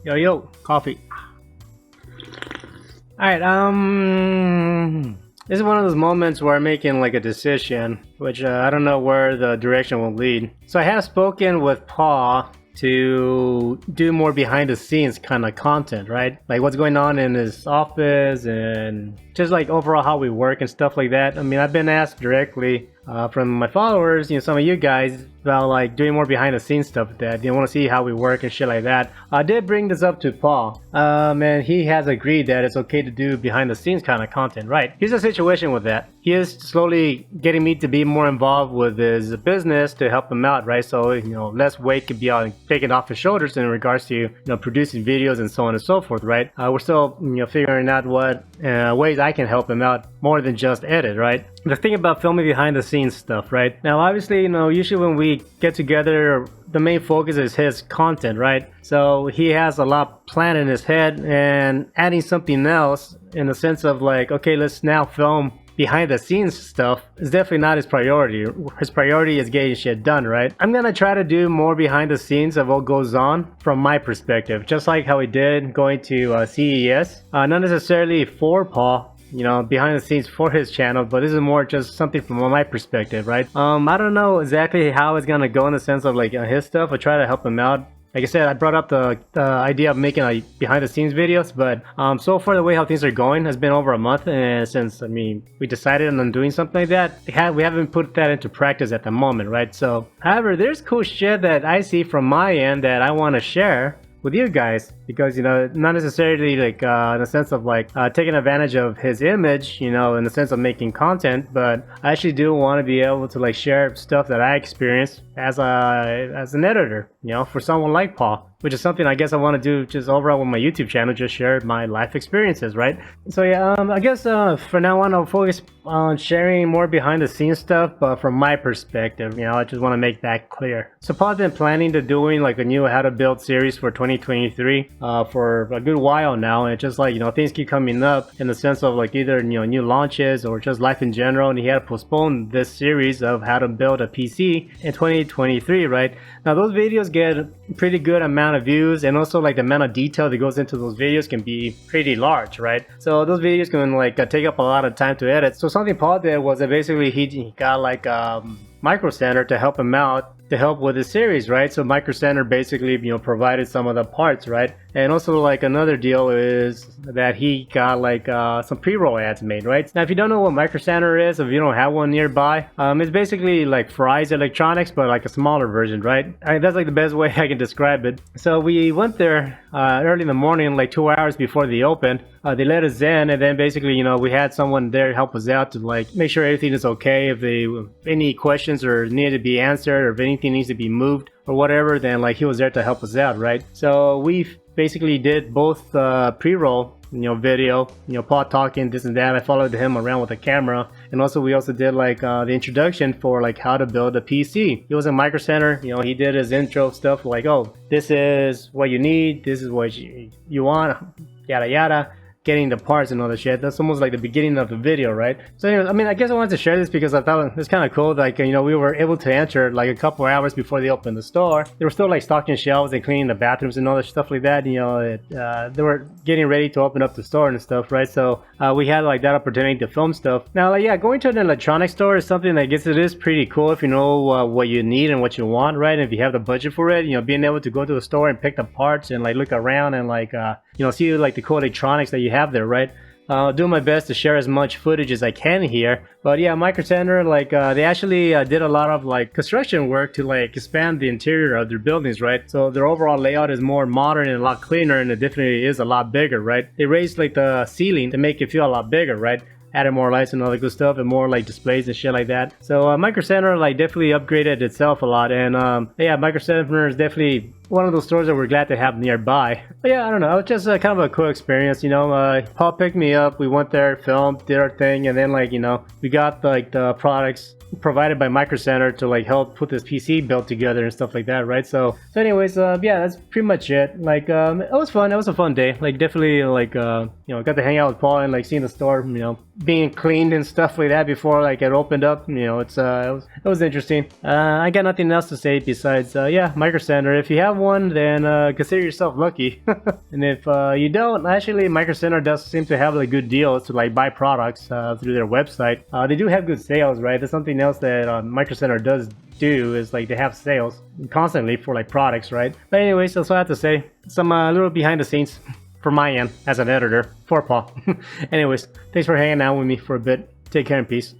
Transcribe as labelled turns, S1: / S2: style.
S1: Yo, yo, coffee. Alright, this is one of those moments where I'm making like a decision, which I don't know where the direction will lead. So I have spoken with Paul to do more behind the scenes kind of content, right? Like what's going on in his office and just like overall how we work and stuff like that. I mean, I've been asked directly from my followers, some of you guys, about like doing more behind the scenes stuff with that. They want to see how we work and shit like that. I did bring this up to Paul, and he has agreed that it's okay to do behind the scenes kind of content, right? Here's the situation with that. He is slowly getting me to be more involved with his business to help him out, right? So, less weight could be taken off his shoulders in regards to, producing videos and so on and so forth, right? We're still, figuring out what ways I can help him out more than just edit, right? The thing about filming behind the scenes stuff, right? Now, obviously, usually when we get together, the main focus is his content, right? So he has a lot planned in his head, and adding something else in the sense of like, okay, let's now film behind the scenes stuff is definitely not his priority. His priority is getting shit done, right? I'm gonna try to do more behind the scenes of what goes on from my perspective, just like how we did going to CES. Not necessarily for Paul, behind the scenes for his channel, but this is more just something from my perspective, right? I don't know exactly how it's gonna go in the sense of like his stuff. I try to help him out. Like I said, I brought up the idea of making a behind the scenes videos, but so far the way how things are going has been over a month, and since we decided on doing something like that, we haven't put that into practice at the moment, right? So, however, there's cool shit that I see from my end that I want to share with you guys, because not necessarily like in the sense of like taking advantage of his image, in the sense of making content, but I actually do want to be able to like share stuff that I experienced as an editor, for someone like Paul, which is something I guess I want to do just overall with my YouTube channel, just share my life experiences, right? So yeah, I guess for now on I'll focus on sharing more behind the scenes stuff, but from my perspective, I just want to make that clear. So Paul's been planning to doing like a new how to build series for 2023 for a good while now, and it's just like things keep coming up in the sense of like either new launches or just life in general, and he had to postpone this series of how to build a PC in 2023, right? Now those videos get a pretty good amount of views, and also like the amount of detail that goes into those videos can be pretty large, right? So those videos can like take up a lot of time to edit. So something Paul did was that basically he got like Micro Center to help him out, to help with the series, right? So Micro Center basically provided some of the parts, right? And also like another deal is that he got like some pre-roll ads made, right? Now if you don't know what Micro Center is, if you don't have one nearby, it's basically like Fry's Electronics, but like a smaller version, right? That's like the best way I can describe it. So we went there early in the morning, like 2 hours before they opened. They let us in, and then basically we had someone there help us out to like make sure everything is okay. If any questions or needed to be answered, or if anything needs to be moved or whatever, then like he was there to help us out, right? So we basically did both pre-roll video, Paul talking this and that. I followed him around with a camera, and also we also did like the introduction for like how to build a PC. He was in Micro Center, he did his intro stuff like, oh, this is what you need, this is what you want, yada yada, getting the parts and all the shit. That's almost like the beginning of the video, right? So anyway, I guess I wanted to share this because I thought it's kind of cool. Like, we were able to enter like a couple hours before they opened the store. They were still like stocking shelves and cleaning the bathrooms and all that stuff like that. They were getting ready to open up the store and stuff, right? So we had like that opportunity to film stuff. Now, like, yeah, going to an electronics store is something that I guess it is pretty cool if you know what you need and what you want, right? And if you have the budget for it, being able to go to the store and pick the parts and like look around and like see like the cool electronics that you have there, right? I'll do my best to share as much footage as I can here. But yeah, Micro Center, like they actually did a lot of like construction work to like expand the interior of their buildings, right? So their overall layout is more modern and a lot cleaner, and it definitely is a lot bigger, right? They raised like the ceiling to make it feel a lot bigger, right? Added more lights and all that good stuff, and more like displays and shit like that. So Micro Center like definitely upgraded itself a lot, and yeah, Micro Center is definitely one of those stores that we're glad to have nearby. But yeah, I don't know, it was just kind of a cool experience, Paul picked me up, we went there, filmed, did our thing, and then like, we got like the products provided by Micro Center to like help put this PC built together and stuff like that, right? So anyways, yeah, that's pretty much it. Like, it was fun. It was a fun day. Like, definitely, like, got to hang out with Paul and like seeing the store, being cleaned and stuff like that before like it opened up. It was interesting. I got nothing else to say besides, yeah, Micro Center. If you have one, then consider yourself lucky. And if you don't, actually Micro Center does seem to have like good deals to like buy products through their website. They do have good sales, right? That's something else that Micro Center does do, is like they have sales constantly for like products, right? But anyways, that's what I have to say. Some little behind the scenes from my end as an editor for Paul. Anyways, thanks for hanging out with me for a bit. Take care and peace.